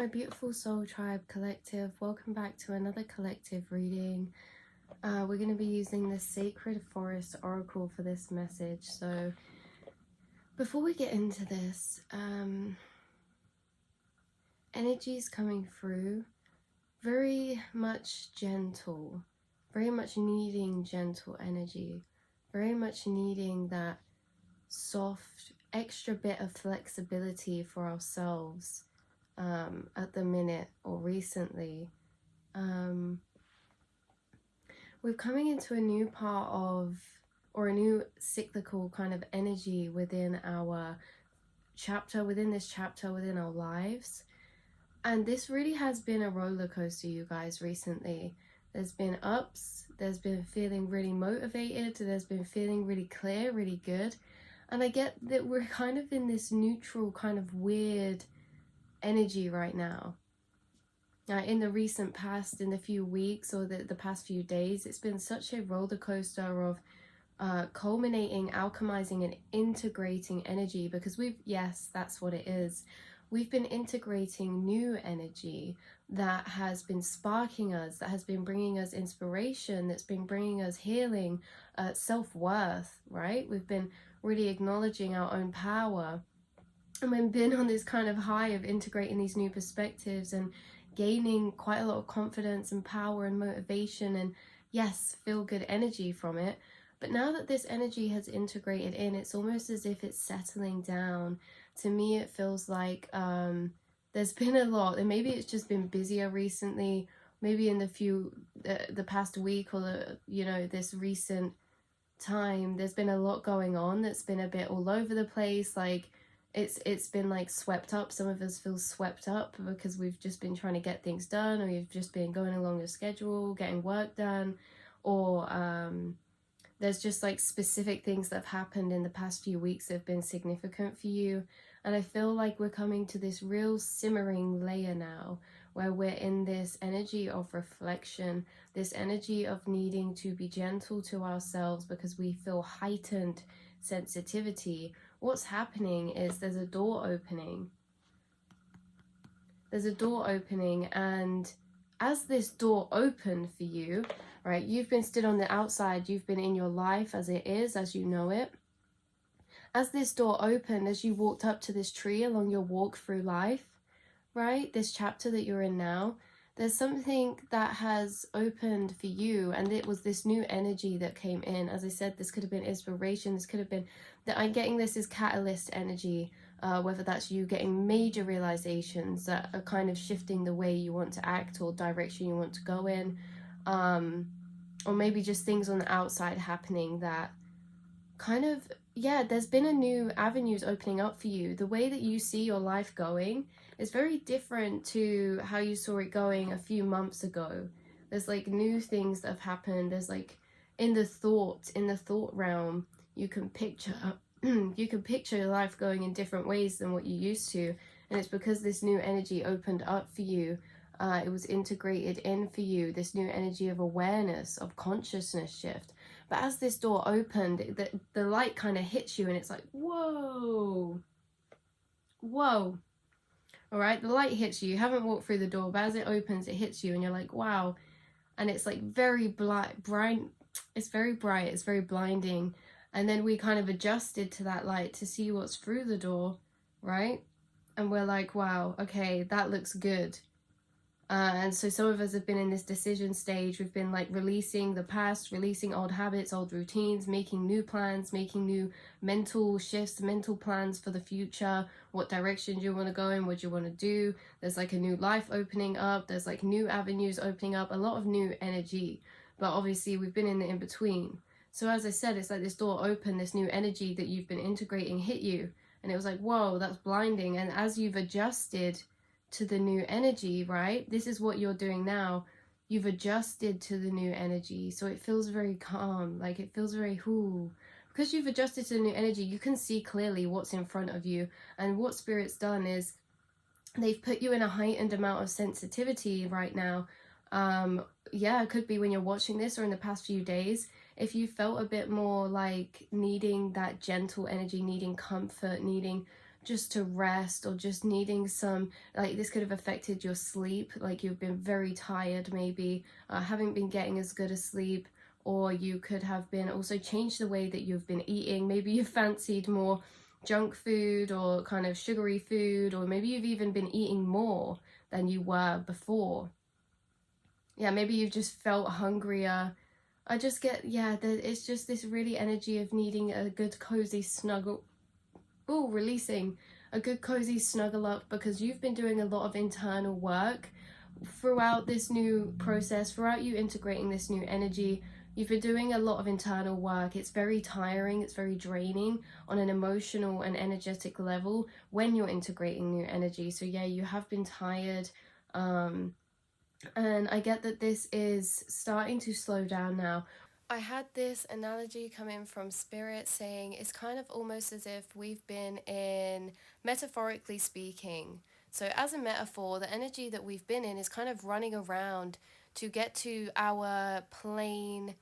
my beautiful soul tribe collective, welcome back to another collective reading. We're going to be using the Sacred Forest Oracle for this message. So before we get into this, energies coming through, very much gentle, very much needing gentle energy, very much needing that soft extra bit of flexibility for ourselves at the minute or recently. We're coming into a new part of, or a new cyclical kind of energy within our chapter, within our lives. And this really has been a roller coaster, you guys, recently. There's been ups, there's been feeling really motivated, there's been feeling really clear, really good. And I get that we're kind of in this neutral kind of weird energy right now. In the recent past, in the few weeks or the past few days, it's been such a roller coaster of culminating, alchemizing and integrating energy, because yes, that's what it is. We've been integrating new energy that has been sparking us, that has been bringing us inspiration, that's been bringing us healing, self-worth, right? We've been really acknowledging our own power. And we've been on this kind of high of integrating these new perspectives and gaining quite a lot of confidence and power and motivation and, yes, feel good energy from it. But now that this energy has integrated in, it's almost as if it's settling down. To me, it feels like there's been a lot, and maybe it's just been busier recently, maybe in the past week or this recent time, there's been a lot going on that's been a bit all over the place. Like it's been like swept up. Some of us feel swept up because we've just been trying to get things done, or we've just been going along the schedule, getting work done, or there's just like specific things that have happened in the past few weeks that have been significant for you. And I feel like we're coming to this real simmering layer now, where we're in this energy of reflection, this energy of needing to be gentle to ourselves because we feel heightened sensitivity. What's happening is there's a door opening. There's a door opening, and as this door opened for you, right, you've been stood on the outside, you've been in your life as it is, as you know it. As this door opened, as you walked up to this tree along your walk through life, right, this chapter that you're in now, there's something that has opened for you, and it was this new energy that came in. As I said, this could have been inspiration, this could have been, that I'm getting this is catalyst energy, whether that's you getting major realizations that are kind of shifting the way you want to act or direction you want to go in, or maybe just things on the outside happening that kind of, there's been a new avenues opening up for you. The way that you see your life going is very different to how you saw it going a few months ago. There's like new things that have happened. There's like in the thought realm, you can picture your life going in different ways than what you used to. And it's because this new energy opened up for you. It was integrated in for you, this new energy of awareness, of consciousness shift. But as this door opened, the light kind of hits you, and it's like, whoa. All right, the light hits you. You haven't walked through the door, but as it opens, it hits you, and you're like, wow. And it's like very bright. It's very bright. It's very blinding. And then we kind of adjusted to that light to see what's through the door, right? And we're like, wow, okay, that looks good. And so some of us have been in this decision stage. We've been like releasing the past, releasing old habits, old routines, making new plans, making new mental shifts, mental plans for the future. What direction do you want to go in? What do you want to do? There's like a new life opening up. There's like new avenues opening up, a lot of new energy. But obviously we've been in the in-between. So as I said, it's like this door open, this new energy that you've been integrating hit you. And it was like, whoa, that's blinding. And as you've adjusted to the new energy, right, this is what you're doing now, you've adjusted to the new energy, so it feels very calm, like it feels very because you've adjusted to the new energy. You can see clearly what's in front of you, and what Spirit's done is they've put you in a heightened amount of sensitivity right now. It could be when you're watching this or in the past few days, if you felt a bit more like needing that gentle energy, needing comfort, needing just to rest, or just needing some, like this could have affected your sleep, like you've been very tired maybe, haven't been getting as good a sleep, or you could have been also changed the way that you've been eating. Maybe you fancied more junk food or kind of sugary food, or maybe you've even been eating more than you were before. Yeah, maybe you've just felt hungrier. I just get, yeah, it's just this really energy of needing a good cozy snuggle. Oh, releasing a good cozy snuggle up, because you've been doing a lot of internal work throughout this new process, throughout you integrating this new energy. You've been doing a lot of internal work. It's very tiring, it's very draining on an emotional and energetic level when you're integrating new energy. So yeah, you have been tired, and I get that this is starting to slow down now. I had this analogy come in from Spirit saying it's kind of almost as if we've been in, metaphorically speaking. So, as a metaphor, the energy that we've been in is kind of running around to get to our plane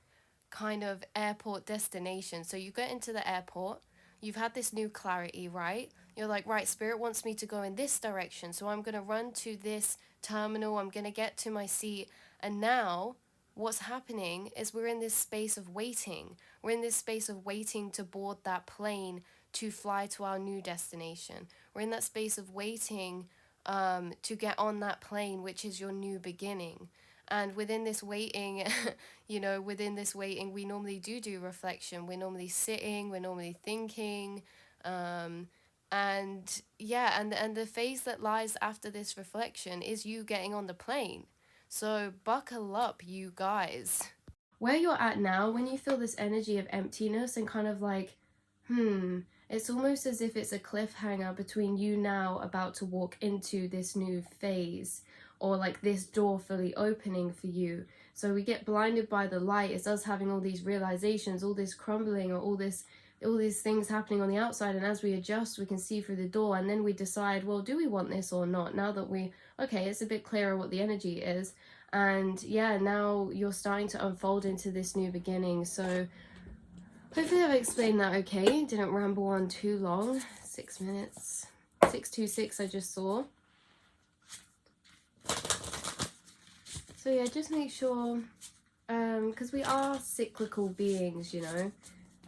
kind of airport destination. So you get into the airport, you've had this new clarity, right? You're like, right, Spirit wants me to go in this direction. So I'm going to run to this terminal, I'm going to get to my seat. And now what's happening is we're in this space of waiting. We're in this space of waiting to board that plane to fly to our new destination. We're in that space of waiting to get on that plane, which is your new beginning. And within this waiting, within this waiting, we normally do reflection. We're normally sitting, we're normally thinking. And yeah, and the phase that lies after this reflection is you getting on the plane. So buckle up, you guys. Where you're at now, when you feel this energy of emptiness and kind of like, it's almost as if it's a cliffhanger between you now about to walk into this new phase, or like this door fully opening for you. So we get blinded by the light. It's us having all these realizations, all this crumbling, or all these things happening on the outside, and as we adjust, we can see through the door, and then we decide, well, do we want this or not? Now that okay, it's a bit clearer what the energy is, and yeah, now you're starting to unfold into this new beginning. So hopefully I've explained that okay. Didn't ramble on too long. 6 minutes. 626 I just saw. So yeah, just make sure, because we are cyclical beings,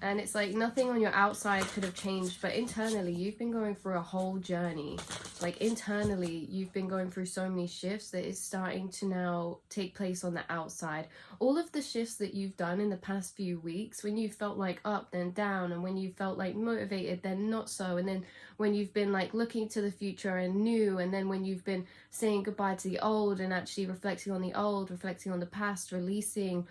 and it's like nothing on your outside could have changed, but internally you've been going through a whole journey. Like internally you've been going through so many shifts that it's starting to now take place on the outside. All of the shifts that you've done in the past few weeks, when you felt like up then down, and when you felt like motivated then not so, and then when you've been like looking to the future and new, and then when you've been saying goodbye to the old and actually reflecting on the old, reflecting on the past, releasing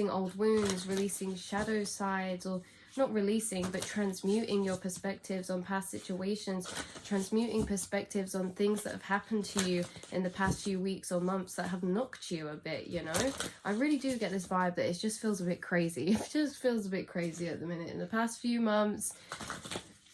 old wounds, releasing shadow sides, or not releasing, but transmuting your perspectives on past situations, transmuting perspectives on things that have happened to you in the past few weeks or months that have knocked you a bit, I really do get this vibe that it just feels a bit crazy. It just feels a bit crazy at the minute. In the past few months,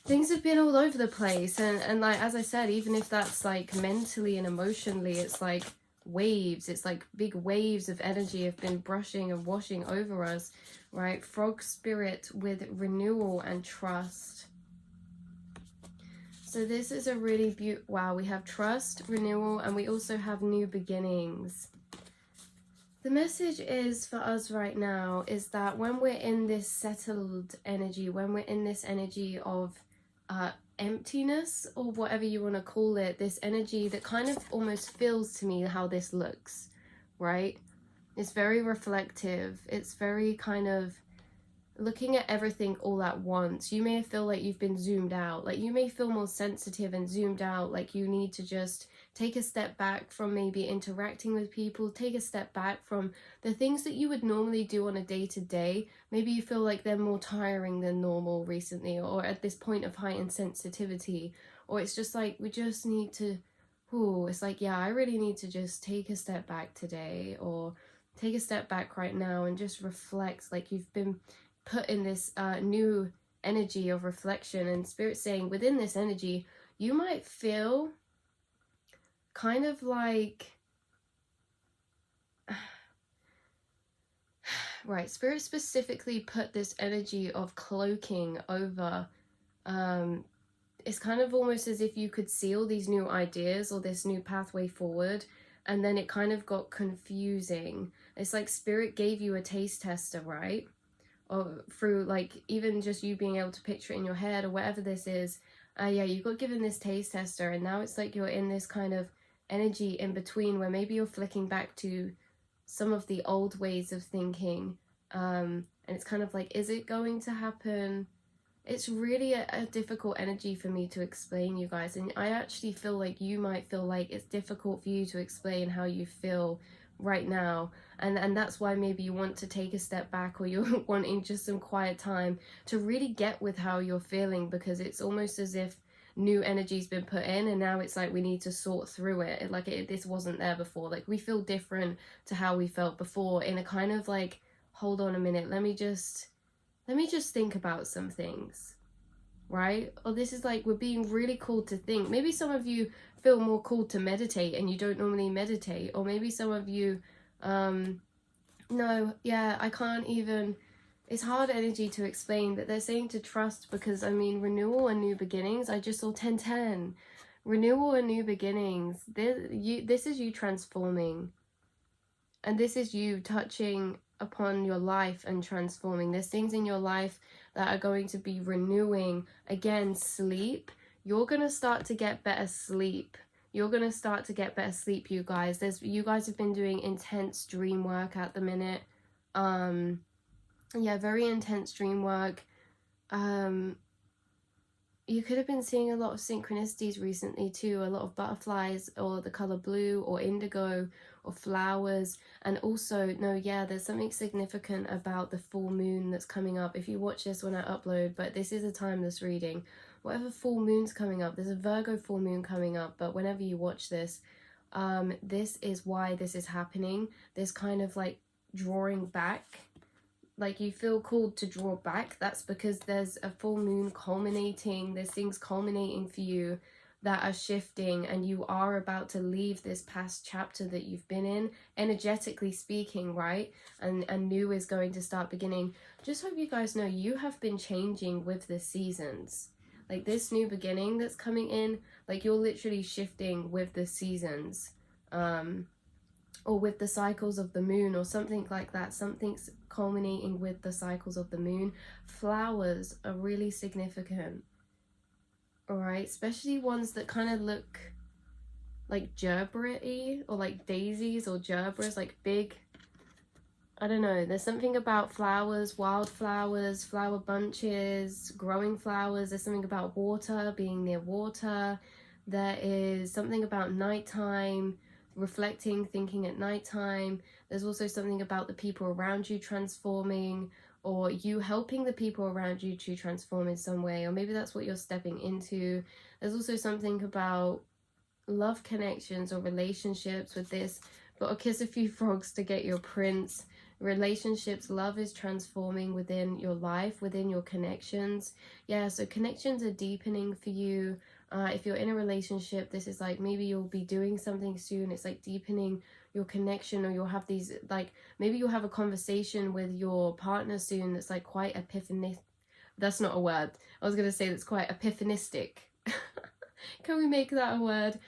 things have been all over the place, and like, as I said, even if that's like mentally and emotionally, it's like waves, it's like big waves of energy have been brushing and washing over us, right? Frog spirit with renewal and trust. So this is a really beautiful, wow, we have trust, renewal, and we also have new beginnings. The message is for us right now is that when we're in this settled energy, when we're in this energy of emptiness, or whatever you want to call it, this energy that kind of almost feels to me how this looks, right? It's very reflective. It's very kind of looking at everything all at once. You may feel like you've been zoomed out, like you may feel more sensitive and zoomed out, like you need to just take a step back from maybe interacting with people, take a step back from the things that you would normally do on a day-to-day. Maybe you feel like they're more tiring than normal recently, or at this point of heightened sensitivity, or it's just like we just need to, it's like, yeah, I really need to just take a step back today, or take a step back right now and just reflect, like you've been put in this new energy of reflection. And Spirit saying within this energy you might feel kind of like right, Spirit specifically put this energy of cloaking over it's kind of almost as if you could see all these new ideas or this new pathway forward, and then it kind of got confusing. It's like spirit gave you a taste tester, right? Or through like even just you being able to picture it in your head or whatever this is. Yeah, you got given this taste tester, and now it's like you're in this kind of energy in between where maybe you're flicking back to some of the old ways of thinking, and it's kind of like, is it going to happen? It's really a difficult energy for me to explain, you guys, and I actually feel like you might feel like it's difficult for you to explain how you feel right now, and that's why maybe you want to take a step back, or you're wanting just some quiet time to really get with how you're feeling, because it's almost as if new energy's been put in, and now it's like we need to sort through it. Like this wasn't there before. Like we feel different to how we felt before, in a kind of like, hold on a minute, let me just think about some things, right? Or this is like, we're being really called to think. Maybe some of you feel more called to meditate and you don't normally meditate. Or maybe some of you, no, yeah, I can't even, it's hard energy to explain, but they're saying to trust, because I mean, renewal and new beginnings, I just saw 1010. Renewal and new beginnings. This is you transforming. And this is you touching upon your life and transforming. There's things in your life that are going to be renewing. Again, sleep. You're going to start to get better sleep. You're going to start to get better sleep, you guys. You guys have been doing intense dream work at the minute. Yeah, very intense dream work. You could have been seeing a lot of synchronicities recently too, a lot of butterflies or the color blue or indigo or flowers. And also, no, yeah, there's something significant about the full moon that's coming up. If you watch this when I upload, but this is a timeless reading. Whatever full moon's coming up, there's a Virgo full moon coming up, but whenever you watch this, this is why this is happening. This kind of like drawing back. Like you feel called to draw back. That's because there's a full moon culminating. There's things culminating for you that are shifting, and you are about to leave this past chapter that you've been in, energetically speaking, right? And new is going to start beginning. Just hope you guys know you have been changing with the seasons. Like this new beginning that's coming in, like you're literally shifting with the seasons. Or with the cycles of the moon or something like that. Something's culminating with the cycles of the moon. Flowers are really significant. Alright, especially ones that kind of look like gerbera-y or like daisies or gerberas, like big. I don't know, there's something about flowers, wildflowers, flower bunches, growing flowers. There's something about water, being near water. There is something about nighttime, reflecting, thinking at nighttime. There's also something about the people around you transforming, or you helping the people around you to transform in some way, or maybe that's what you're stepping into. There's also something about love connections or relationships with this, but I'll kiss a few frogs to get your prince. Relationships, love is transforming within your life, within your connections. Yeah, so connections are deepening for you. If you're in a relationship, this is like maybe you'll be doing something soon. It's like deepening your connection, or you'll have these, like maybe you'll have a conversation with your partner soon that's like quite epiphany. That's not a word. I was going to say that's quite epiphanistic. Can we make that a word?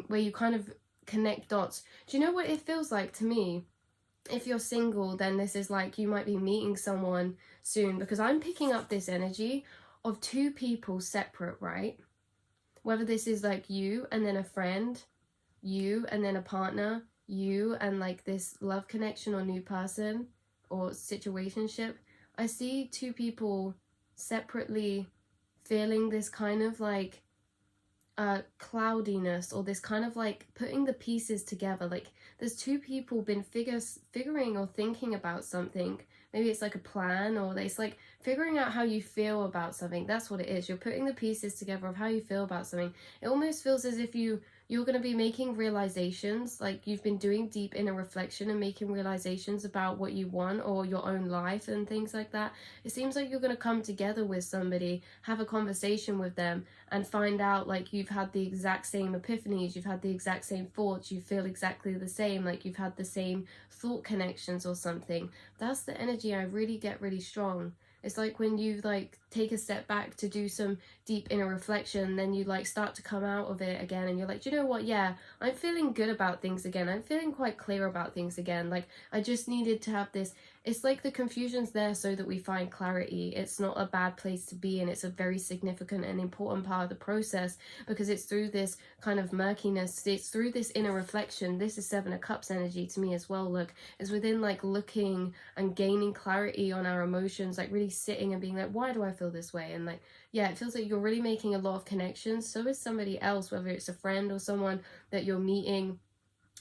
Where you kind of connect dots. Do you know what it feels like to me? If you're single, then this is like you might be meeting someone soon, because I'm picking up this energy of two people separate, right? Whether this is like you and then a friend, you and then a partner, you and like this love connection or new person or situationship. I see two people separately feeling this kind of like cloudiness, or this kind of like putting the pieces together. Like there's two people been figuring or thinking about something. Maybe it's like a plan, or it's like figuring out how you feel about something. That's what it is. You're putting the pieces together of how you feel about something. It almost feels as if you're going to be making realizations, like you've been doing deep inner reflection and making realizations about what you want or your own life and things like that. It seems like you're going to come together with somebody, have a conversation with them, and find out like you've had the exact same epiphanies, you've had the exact same thoughts, you feel exactly the same, like you've had the same thought connections or something. That's the energy I really get really strong. It's like when you've like take a step back to do some deep inner reflection, then you like start to come out of it again, and you're like, you know what, yeah, I'm feeling good about things again, I'm feeling quite clear about things again, like I just needed to have this. It's like the confusion's there so that we find clarity. It's not a bad place to be in. It's a very significant and important part of the process, because it's through this kind of murkiness, it's through this inner reflection. This is Seven of Cups energy to me as well. Look, it's within like looking and gaining clarity on our emotions, like really sitting and being like, why do I feel this way? And like, yeah, it feels like you're really making a lot of connections. So is somebody else, whether it's a friend or someone that you're meeting,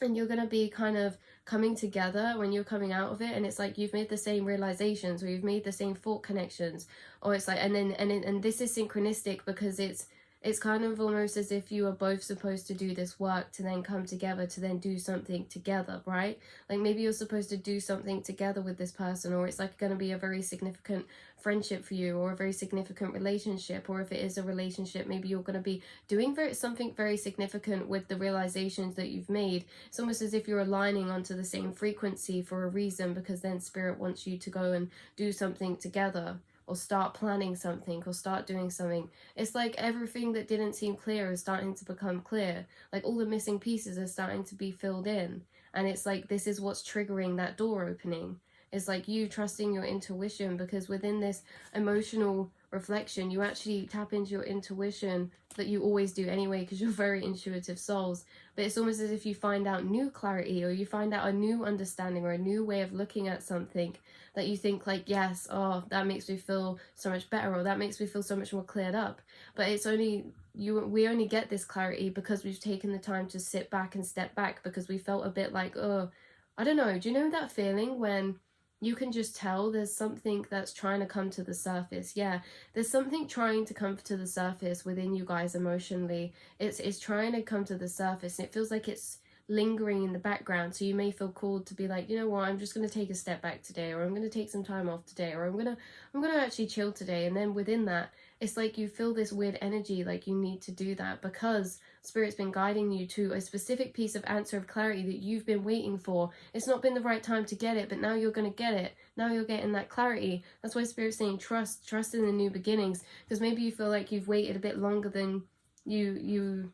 and you're going to be kind of coming together when you're coming out of it, and it's like you've made the same realizations, or you've made the same thought connections, or it's like, and this is synchronistic, because it's kind of almost as if you are both supposed to do this work to then come together to then do something together, right? Like maybe you're supposed to do something together with this person, or it's like going to be a very significant friendship for you, or a very significant relationship, or if it is a relationship, maybe you're going to be doing something very significant with the realizations that you've made. It's almost as if you're aligning onto the same frequency for a reason, because then spirit wants you to go and do something together, or start planning something, or start doing something. It's like everything that didn't seem clear is starting to become clear. Like all the missing pieces are starting to be filled in. And it's like, this is what's triggering that door opening. It's like you trusting your intuition, because within this emotional reflection, you actually tap into your intuition that you always do anyway, because you're very intuitive souls. But it's almost as if you find out new clarity, or you find out a new understanding, or a new way of looking at something that you think like, yes, oh, that makes me feel so much better, or that makes me feel so much more cleared up. But it's only we only get this clarity because we've taken the time to sit back and step back, because we felt a bit like, oh, I don't know, do you know that feeling when you can just tell there's something that's trying to come to the surface? Yeah, there's something trying to come to the surface within you guys emotionally. It's trying to come to the surface, and it feels like it's lingering in the background. So you may feel called to be like, you know what, I'm just going to take a step back today, or I'm going to take some time off today, or I'm going to actually chill today. And then within that, it's like you feel this weird energy like you need to do that, because Spirit's been guiding you to a specific piece of answer of clarity that you've been waiting for. It's not been the right time to get it, but now you're going to get it. Now you're getting that clarity. That's why Spirit's saying trust in the new beginnings, because maybe you feel like you've waited a bit longer than you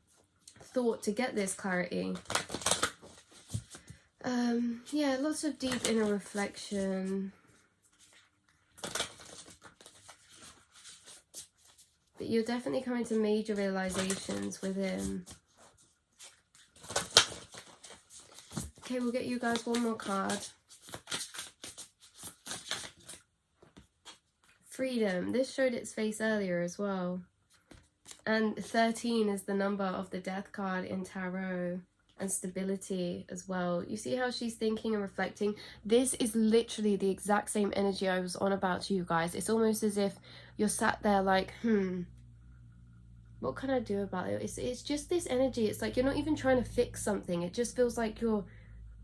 thought to get this clarity. Yeah, lots of deep inner reflection. But you're definitely coming to major realizations within. Okay, we'll get you guys one more card. Freedom. This showed its face earlier as well. And 13 is the number of the death card in tarot. And stability as well. You see how she's thinking and reflecting? This is literally the exact same energy I was on about to you guys. It's almost as if you're sat there like, what can I do about it? It's just this energy. It's like you're not even trying to fix something. It just feels like you're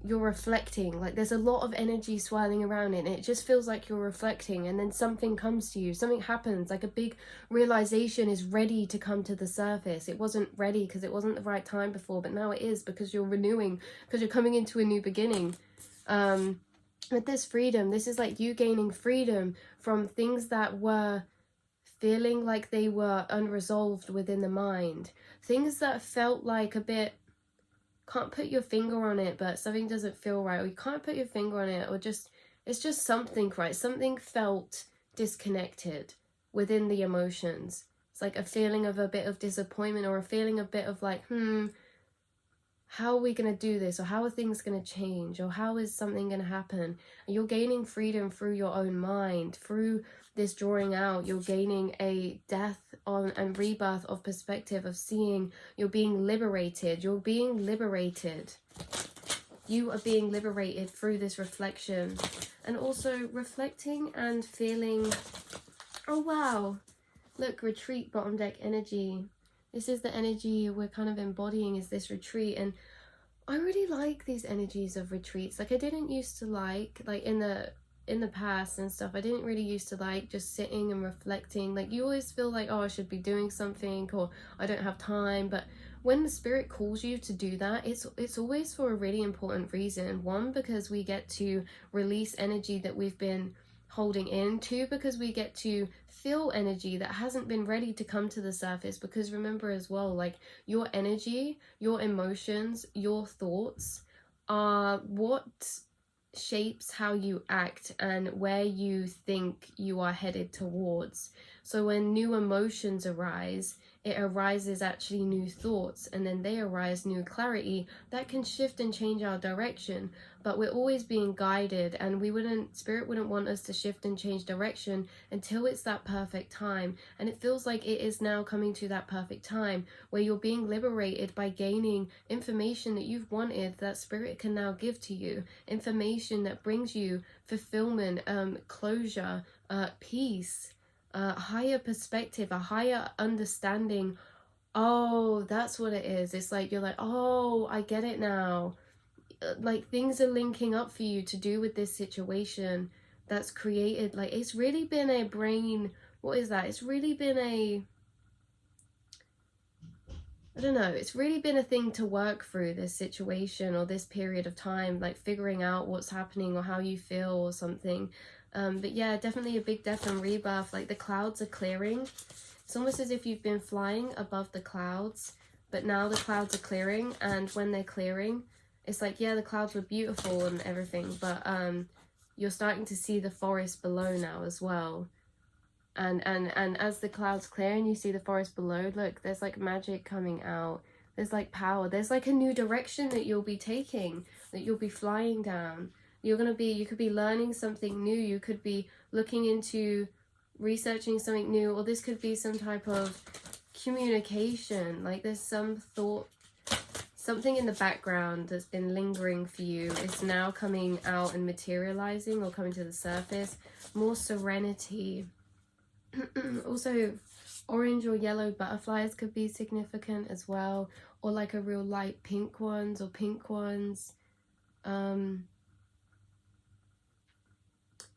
reflecting. Like there's a lot of energy swirling around it, and it just feels like you're reflecting, and then something comes to you, something happens, like a big realization is ready to come to the surface. It wasn't ready because it wasn't the right time before, but now it is, because you're renewing, because you're coming into a new beginning. With this freedom, this is like you gaining freedom from things that were feeling like they were unresolved within the mind, things that felt like a bit, can't put your finger on it, but something doesn't feel right, or you can't put your finger on it, or just, it's just something, right? Something felt disconnected within the emotions. It's like a feeling of a bit of disappointment, or a feeling a bit of like, how are we going to do this? Or how are things going to change? Or how is something going to happen? And you're gaining freedom through your own mind, through this drawing out. You're gaining a death on and rebirth of perspective, of seeing. You're being liberated. You're being liberated. You are being liberated through this reflection. And also reflecting and feeling, oh wow, look, retreat, bottom deck energy. This is the energy we're kind of embodying, is this retreat. And I really like these energies of retreats. Like I didn't used to like in the past and stuff, I didn't really used to like just sitting and reflecting. Like you always feel like, oh, I should be doing something, or I don't have time. But when the spirit calls you to do that, it's always for a really important reason. One, because we get to release energy that we've been holding in. 2, because we get to feel energy that hasn't been ready to come to the surface. Because remember as well, like your energy, your emotions, your thoughts are what shapes how you act and where you think you are headed towards. So when new emotions arise, it arises actually new thoughts, and then they arise new clarity that can shift and change our direction. But we're always being guided, and spirit wouldn't want us to shift and change direction until it's that perfect time. And it feels like it is now coming to that perfect time where you're being liberated by gaining information that you've wanted, that spirit can now give to you, information that brings you fulfillment, closure, peace, higher perspective, a higher understanding. Oh, that's what it is. It's like you're like, oh, I get it now. Like things are linking up for you to do with this situation that's created. Like it's really been a brain, what is that? It's really been a, I don't know, it's really been a thing to work through, this situation or this period of time, like figuring out what's happening or how you feel or something. But yeah, definitely a big death and rebirth. Like the clouds are clearing. It's almost as if you've been flying above the clouds, but now the clouds are clearing. And when they're clearing, it's like, yeah, the clouds were beautiful and everything, but you're starting to see the forest below now as well. And as the clouds clear and you see the forest below, look, there's like magic coming out. There's like power. There's like a new direction that you'll be taking, that you'll be flying down. You could be learning something new. You could be looking into researching something new, or this could be some type of communication. Like there's some thought, something in the background that's been lingering for you is now coming out and materializing or coming to the surface. More serenity. Also, orange or yellow butterflies could be significant as well, or like a real light pink ones or pink ones.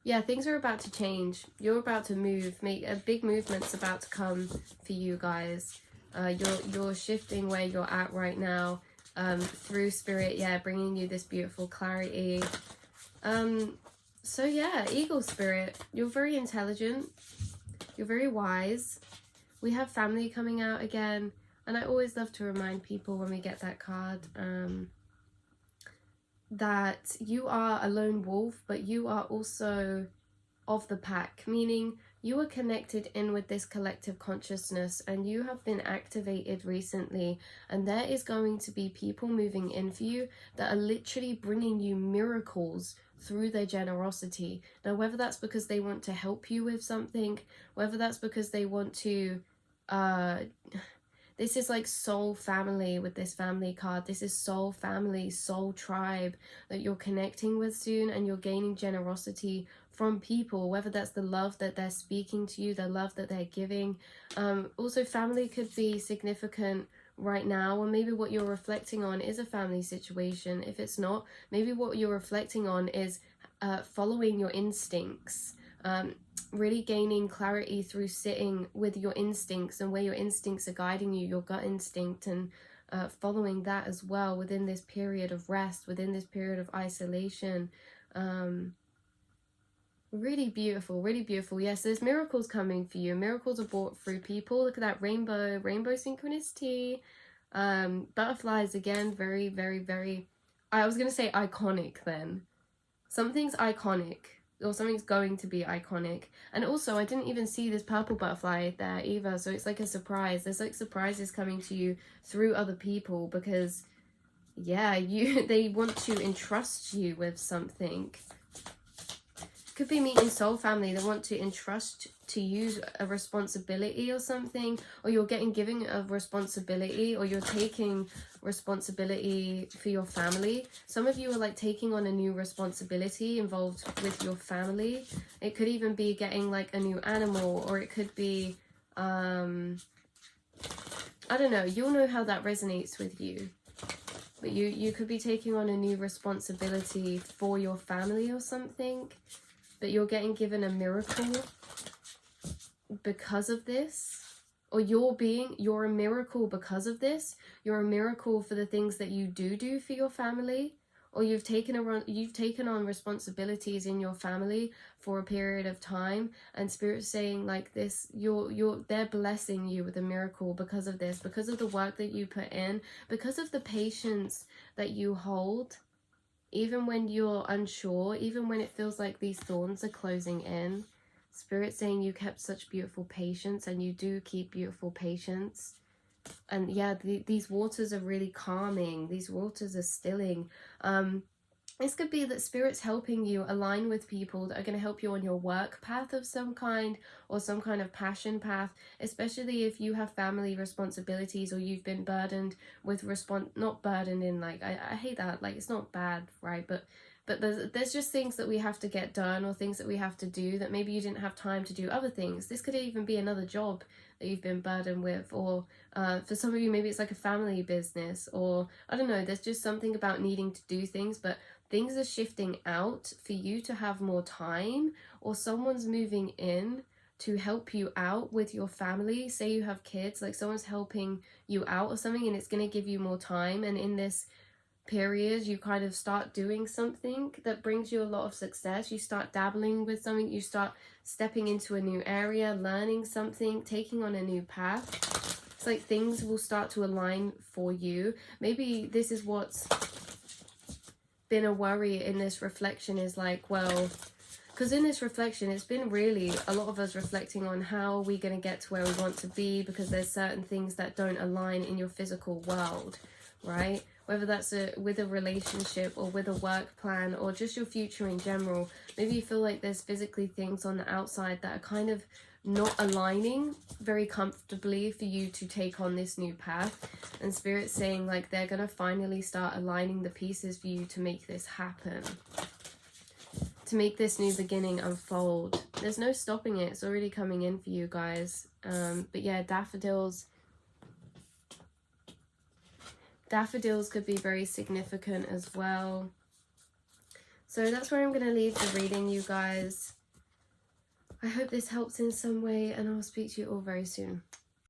Yeah, things are about to change. You're about to move. A big movement's about to come for you guys. You're shifting where you're at right now, through spirit, yeah, bringing you this beautiful clarity. So yeah, eagle spirit, you're very intelligent. You're very wise. We have family coming out again, and I always love to remind people when we get that card that you are a lone wolf, but you are also of the pack, meaning you are connected in with this collective consciousness and you have been activated recently, and there is going to be people moving in for you that are literally bringing you miracles through their generosity. Now, whether that's because they want to help you with something, whether that's because they want to this is like soul family with this family card. This is soul family, soul tribe that you're connecting with soon, and you're gaining generosity from people, whether that's the love that they're speaking to you, the love that they're giving. Also, family could be significant right now, or maybe what you're reflecting on is a family situation. If it's not, maybe what you're reflecting on is following your instincts. Really gaining clarity through sitting with your instincts and where your instincts are guiding you, your gut instinct, and following that as well within this period of rest, within this period of isolation. Really beautiful, really beautiful. Yes, there's miracles coming for you. Miracles are brought through people. Look at that rainbow synchronicity. Butterflies again, very, very, very, I was going to say iconic then. Something's iconic, or something's going to be iconic. And also, I didn't even see this purple butterfly there either, so it's like a surprise. There's like surprises coming to you through other people, because yeah, they want to entrust you with something. Could be meeting soul family. They want to entrust to you a responsibility or something, or you're getting given a responsibility, or you're taking responsibility for your family. Some of you are like taking on a new responsibility involved with your family. It could even be getting like a new animal, or it could be I don't know, you'll know how that resonates with you. But you could be taking on a new responsibility for your family or something, but you're getting given a miracle because of this, or you're a miracle because of this. You're a miracle for the things that you do for your family, or you've taken on responsibilities in your family for a period of time, and Spirit's saying like this, they're blessing you with a miracle because of this, because of the work that you put in, because of the patience that you hold, even when you're unsure, even when it feels like these thorns are closing in. Spirit's saying you kept such beautiful patience, and you do keep beautiful patience. And yeah, these waters are really calming. These waters are stilling. This could be that Spirit's helping you align with people that are going to help you on your work path of some kind, or some kind of passion path, especially if you have family responsibilities, or you've been burdened with not burdened in like, I hate that, like it's not bad, right? But there's just things that we have to get done, or things that we have to do that maybe you didn't have time to do other things. This could even be another job that you've been burdened with, or for some of you maybe it's like a family business, or I don't know, there's just something about needing to do things, but things are shifting out for you to have more time, or someone's moving in to help you out with your family. Say you have kids, like someone's helping you out or something, and it's going to give you more time. And in this period, you kind of start doing something that brings you a lot of success. You start dabbling with something, you start stepping into a new area, learning something, taking on a new path. It's like things will start to align for you. Maybe this is what's been a worry in this reflection, is like, well, because in this reflection it's been really a lot of us reflecting on how are we going to get to where we want to be, because there's certain things that don't align in your physical world, right? Whether that's with a relationship, or with a work plan, or just your future in general. Maybe you feel like there's physically things on the outside that are kind of not aligning very comfortably for you to take on this new path. And Spirit's saying like they're going to finally start aligning the pieces for you to make this happen, to make this new beginning unfold. There's no stopping it. It's already coming in for you guys. But yeah, daffodils could be very significant as well. So that's where I'm going to leave the reading, you guys. I hope this helps in some way, and I'll speak to you all very soon.